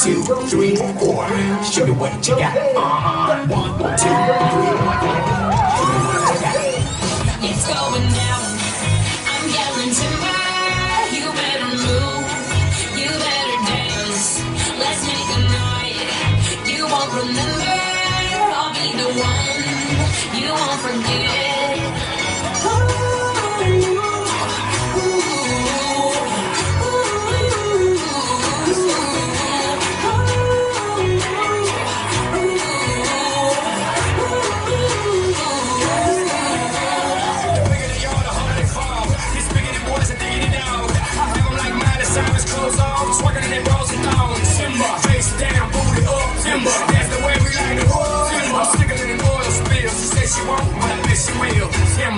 Two, three, four. Show me what you got. 1, 2, 3, 4. It's going down. I'm yelling timber. You better move. You better dance. Let's make a night. You won't remember. I'll be the one. You won't forget.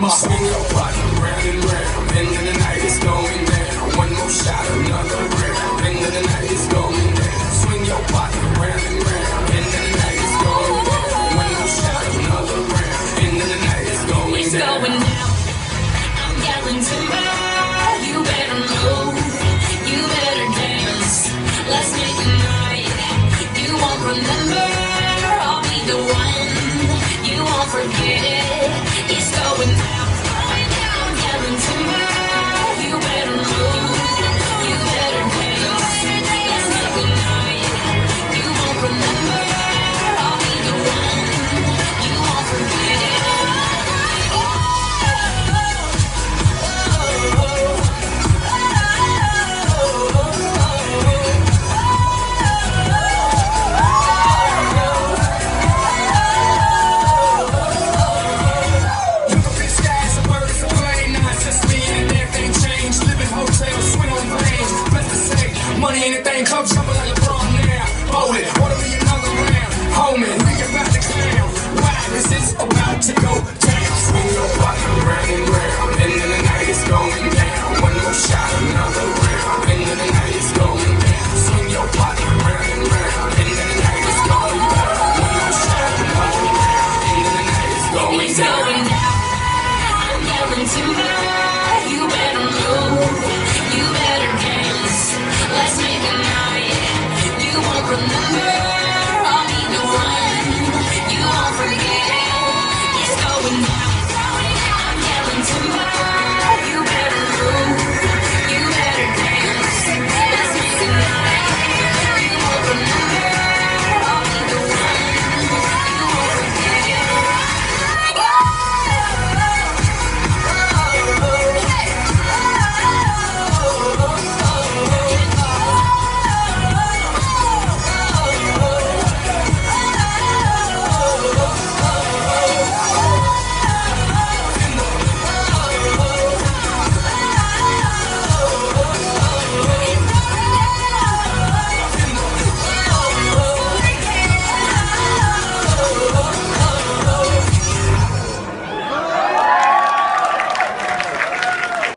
Swing your partner round and round. End of the night is going down. One more shot, another round. End of the night is going down. Swing your partner round and round. End of the night is going down. One more shot, another round. End of the night is going down. It's going down. I'm yelling timber. You better move. You better dance. Let's make a night. You won't remember. I'll be the one. You won't forget it. It's going down. I'm yelling timber. You better move. You better dance. Let's make a night. You won't remember. I'll be the one. You won't forget it. Money ain't a thing, come jump like LeBron now. Hold it, order me another round. Homie, we about to clown. Why this is about to go down. Swing your partner round and round. End of the night is going down.